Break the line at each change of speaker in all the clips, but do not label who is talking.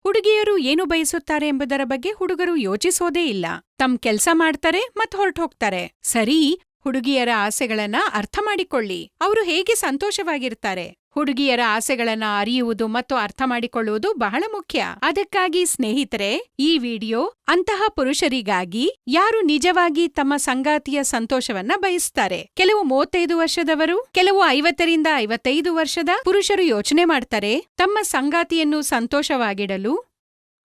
ಹುಡುಗಿಯರು ಏನು ಬಯಸುತ್ತಾರೆ ಎಂಬುದರ ಬಗ್ಗೆ ಹುಡುಗರು ಯೋಚಿಸೋದೇ ಇಲ್ಲ. ತಮ್ಮ ಕೆಲ್ಸ ಮಾಡ್ತಾರೆ ಮತ್ ಹೊರಟೋಗ್ತಾರೆ. ಸರಿ, ಹುಡುಗಿಯರ ಆಸೆಗಳನ್ನ ಅರ್ಥ ಮಾಡಿಕೊಳ್ಳಿ. ಅವರು ಹೇಗೆ ಸಂತೋಷವಾಗಿರ್ತಾರೆ. ಹುಡುಗಿಯರ ಆಸೆಗಳನ್ನ ಅರಿಯುವುದು ಮತ್ತು ಅರ್ಥ ಮಾಡಿಕೊಳ್ಳುವುದು ಬಹಳ ಮುಖ್ಯ. ಅದಕ್ಕಾಗಿ ಸ್ನೇಹಿತರೆ, ಈ ವಿಡಿಯೋ ಅಂತಹ ಪುರುಷರಿಗಾಗಿ ಯಾರು ನಿಜವಾಗಿ ತಮ್ಮ ಸಂಗಾತಿಯ ಸಂತೋಷವನ್ನ ಬಯಸ್ತಾರೆ. ಕೆಲವು 35 ವರ್ಷದವರು, ಕೆಲವು 50ರಿಂದ 55 ವರ್ಷದ ಪುರುಷರು ಯೋಚನೆ ಮಾಡ್ತಾರೆ ತಮ್ಮ ಸಂಗಾತಿಯನ್ನು ಸಂತೋಷವಾಗಿಡಲು,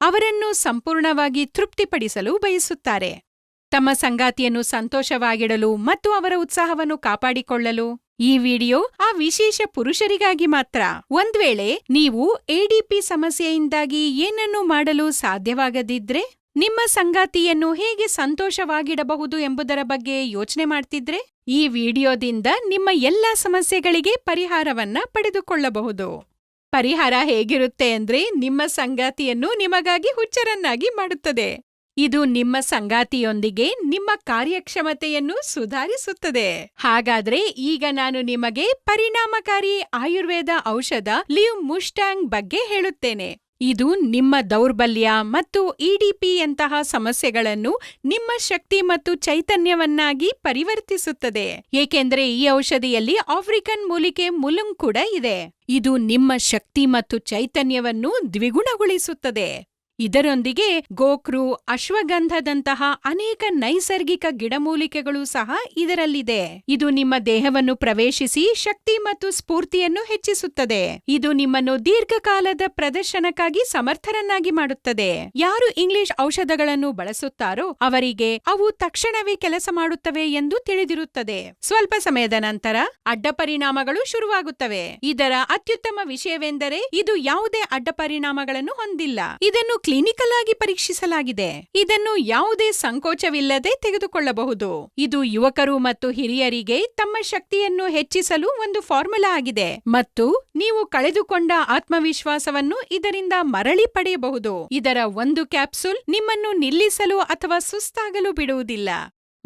ಅವರನ್ನು ಸಂಪೂರ್ಣವಾಗಿ ತೃಪ್ತಿಪಡಿಸಲು ಬಯಸುತ್ತಾರೆ. ತಮ್ಮ ಸಂಗಾತಿಯನ್ನು ಸಂತೋಷವಾಗಿಡಲು ಮತ್ತು ಅವರ ಉತ್ಸಾಹವನ್ನು ಕಾಪಾಡಿಕೊಳ್ಳಲು. ಈ ವಿಡಿಯೋ ಆ ವಿಶೇಷ ಪುರುಷರಿಗಾಗಿ ಮಾತ್ರ. ಒಂದ್ವೇಳೆ ನೀವು ಎಡಿಪಿ ಸಮಸ್ಯೆಯಿಂದಾಗಿ ಏನನ್ನೂ ಮಾಡಲು ಸಾಧ್ಯವಾಗದಿದ್ರೆ, ನಿಮ್ಮ ಸಂಗಾತಿಯನ್ನು ಹೇಗೆ ಸಂತೋಷವಾಗಿಡಬಹುದು ಎಂಬುದರ ಬಗ್ಗೆ ಯೋಚನೆ ಮಾಡ್ತಿದ್ರೆ, ಈ ವಿಡಿಯೋದಿಂದ ನಿಮ್ಮ ಎಲ್ಲಾ ಸಮಸ್ಯೆಗಳಿಗೆ ಪರಿಹಾರವನ್ನ ಪಡೆದುಕೊಳ್ಳಬಹುದು. ಪರಿಹಾರ ಹೇಗಿರುತ್ತೆ ಅಂದ್ರೆ, ನಿಮ್ಮ ಸಂಗಾತಿಯನ್ನು ನಿಮಗಾಗಿ ಹುಚ್ಚರನ್ನಾಗಿ ಮಾಡುತ್ತದೆ. ಇದು ನಿಮ್ಮ ಸಂಗಾತಿಯೊಂದಿಗೆ ನಿಮ್ಮ ಕಾರ್ಯಕ್ಷಮತೆಯನ್ನು ಸುಧಾರಿಸುತ್ತದೆ. ಹಾಗಾದ್ರೆ ಈಗ ನಾನು ನಿಮಗೆ ಪರಿಣಾಮಕಾರಿ ಆಯುರ್ವೇದ ಔಷಧ ಲಿವ್ ಮುಸ್ಟಾಂಗ್ ಬಗ್ಗೆ ಹೇಳುತ್ತೇನೆ. ಇದು ನಿಮ್ಮ ದೌರ್ಬಲ್ಯ ಮತ್ತು ಇಡಿಪಿಯಂತಹ ಸಮಸ್ಯೆಗಳನ್ನು ನಿಮ್ಮ ಶಕ್ತಿ ಮತ್ತು ಚೈತನ್ಯವನ್ನಾಗಿ ಪರಿವರ್ತಿಸುತ್ತದೆ. ಏಕೆಂದರೆ ಈ ಔಷಧಿಯಲ್ಲಿ ಆಫ್ರಿಕನ್ ಮೂಲಿಕೆ ಮುಲುಂಗ್ ಕೂಡ ಇದೆ. ಇದು ನಿಮ್ಮ ಶಕ್ತಿ ಮತ್ತು ಚೈತನ್ಯವನ್ನು ದ್ವಿಗುಣಗೊಳಿಸುತ್ತದೆ. ಇದರೊಂದಿಗೆ ಗೋಕ್ರು, ಅಶ್ವಗಂಧದಂತಹ ಅನೇಕ ನೈಸರ್ಗಿಕ ಗಿಡಮೂಲಿಕೆಗಳು ಸಹ ಇದರಲ್ಲಿದೆ. ಇದು ನಿಮ್ಮ ದೇಹವನ್ನು ಪ್ರವೇಶಿಸಿ ಶಕ್ತಿ ಮತ್ತು ಸ್ಫೂರ್ತಿಯನ್ನು ಹೆಚ್ಚಿಸುತ್ತದೆ. ಇದು ನಿಮ್ಮನ್ನು ದೀರ್ಘಕಾಲದ ಪ್ರದರ್ಶನಕ್ಕಾಗಿ ಸಮರ್ಥರನ್ನಾಗಿ ಮಾಡುತ್ತದೆ. ಯಾರು ಇಂಗ್ಲಿಷ್ ಔಷಧಗಳನ್ನು ಬಳಸುತ್ತಾರೋ ಅವರಿಗೆ ಅವು ತಕ್ಷಣವೇ ಕೆಲಸ ಮಾಡುತ್ತವೆ ಎಂದು ತಿಳಿದಿರುತ್ತದೆ. ಸ್ವಲ್ಪ ಸಮಯದ ನಂತರ ಅಡ್ಡ ಪರಿಣಾಮಗಳು ಶುರುವಾಗುತ್ತವೆ. ಇದರ ಅತ್ಯುತ್ತಮ ವಿಷಯವೆಂದರೆ ಇದು ಯಾವುದೇ ಅಡ್ಡ ಪರಿಣಾಮಗಳನ್ನು ಹೊಂದಿಲ್ಲ. ಇದನ್ನು ಕ್ಲಿನಿಕಲ್ ಆಗಿ ಪರೀಕ್ಷಿಸಲಾಗಿದೆ. ಇದನ್ನು ಯಾವುದೇ ಸಂಕೋಚವಿಲ್ಲದೆ ತೆಗೆದುಕೊಳ್ಳಬಹುದು. ಇದು ಯುವಕರು ಮತ್ತು ಹಿರಿಯರಿಗೆ ತಮ್ಮ ಶಕ್ತಿಯನ್ನು ಹೆಚ್ಚಿಸಲು ಒಂದು ಫಾರ್ಮುಲಾ ಆಗಿದೆ ಮತ್ತು ನೀವು ಕಳೆದುಕೊಂಡ ಆತ್ಮವಿಶ್ವಾಸವನ್ನು ಇದರಿಂದ ಮರಳಿ ಪಡೆಯಬಹುದು. ಇದರ ಒಂದು ಕ್ಯಾಪ್ಸೂಲ್ ನಿಮ್ಮನ್ನು ನಿಲ್ಲಿಸಲು ಅಥವಾ ಸುಸ್ತಾಗಲು ಬಿಡುವುದಿಲ್ಲ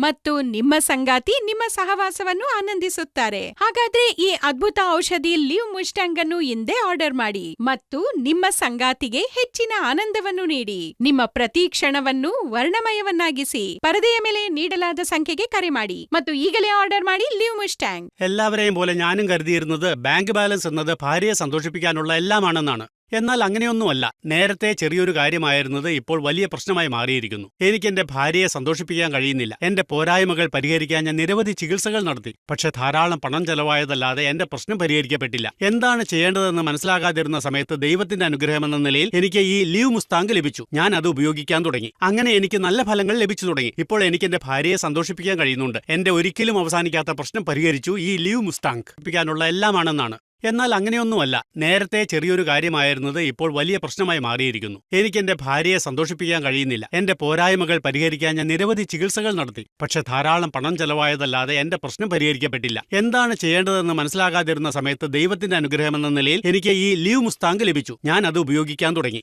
ಮತ್ತು ನಿಮ್ಮ ಸಂಗಾತಿ ನಿಮ್ಮ ಸಹವಾಸವನ್ನು ಆನಂದಿಸುತ್ತಾರೆ. ಹಾಗಾದ್ರೆ ಈ ಅದ್ಭುತ ಔಷಧಿ ಲಿವ್ ಮುಸ್ಟಾಂಗ್ ಅನ್ನು ಇಂದೇ ಆರ್ಡರ್ ಮಾಡಿ ಮತ್ತು ನಿಮ್ಮ ಸಂಗಾತಿಗೆ ಹೆಚ್ಚಿನ ಆನಂದವನ್ನು ನೀಡಿ. ನಿಮ್ಮ ಪ್ರತಿ ಕ್ಷಣವನ್ನು ವರ್ಣಮಯವನ್ನಾಗಿಸಿ. പരദയ ಮೇಲೆ നീടലാದ സംഖ്യയ്ക്ക് കರೆ ಮಾಡಿ ಮತ್ತು ಈಗಲೇ ಆರ್ಡರ್ ಮಾಡಿ ലിവ് മുസ്റ്റാങ്.
എല്ലാവരെയും പോലെ ഞാനും കരുതിയിരുന്നത് ബാങ്ക് ബാലൻസ് എന്നത് ഭാര്യയെ സന്തോഷിപ്പിക്കാനുള്ള എല്ലാമാണെന്നാണ്. എന്നാൽ അങ്ങനെയൊന്നുമല്ല. നേരത്തെ ചെറിയൊരു കാര്യമായിരുന്നത് ഇപ്പോൾ വലിയ പ്രശ്നമായി മാറിയിരിക്കുന്നു. എനിക്ക് എന്റെ ഭാര്യയെ സന്തോഷിപ്പിക്കാൻ കഴിയുന്നില്ല. എന്റെ പോരായ്മകൾ പരിഹരിക്കാൻ ഞാൻ നിരവധി ചികിത്സകൾ നടത്തി. പക്ഷെ ധാരാളം പണം ചെലവായതല്ലാതെ എന്റെ പ്രശ്നം പരിഹരിക്കപ്പെട്ടില്ല. എന്താണ് ചെയ്യേണ്ടതെന്ന് മനസ്സിലാകാതിരുന്ന സമയത്ത് ദൈവത്തിന്റെ അനുഗ്രഹമെന്ന നിലയിൽ എനിക്ക് ഈ ലിവ് മുസ്താങ് ലഭിച്ചു. ഞാൻ അത് ഉപയോഗിക്കാൻ തുടങ്ങി. അങ്ങനെ എനിക്ക് നല്ല ഫലങ്ങൾ ലഭിച്ചു തുടങ്ങി. ഇപ്പോൾ എനിക്ക് എന്റെ ഭാര്യയെ സന്തോഷിപ്പിക്കാൻ കഴിയുന്നുണ്ട്. എന്റെ ഒരിക്കലും അവസാനിക്കാത്ത പ്രശ്നം പരിഹരിച്ചു ഈ ലിവ് മുസ്താങ്. പ്പിക്കാനുള്ള എല്ലാമാണെന്നാണ്. എന്നാൽ അങ്ങനെയൊന്നുമല്ല. നേരത്തെ ചെറിയൊരു കാര്യമായിരുന്നത് ഇപ്പോൾ വലിയ പ്രശ്നമായി മാറിയിരിക്കുന്നു. എനിക്ക് എന്റെ ഭാര്യയെ സന്തോഷിപ്പിക്കാൻ കഴിയുന്നില്ല. എന്റെ പോരായ്മകൾ പരിഹരിക്കാൻ ഞാൻ നിരവധി ചികിത്സകൾ നടത്തി. പക്ഷെ ധാരാളം പണം ചെലവായതല്ലാതെ എന്റെ പ്രശ്നം പരിഹരിക്കപ്പെട്ടില്ല. എന്താണ് ചെയ്യേണ്ടതെന്ന് മനസ്സിലാകാതിരുന്ന സമയത്ത് ദൈവത്തിന്റെ അനുഗ്രഹമെന്ന നിലയിൽ എനിക്ക് ഈ ലിവ് മുസ്താങ് ലഭിച്ചു. ഞാൻ അത് ഉപയോഗിക്കാൻ തുടങ്ങി.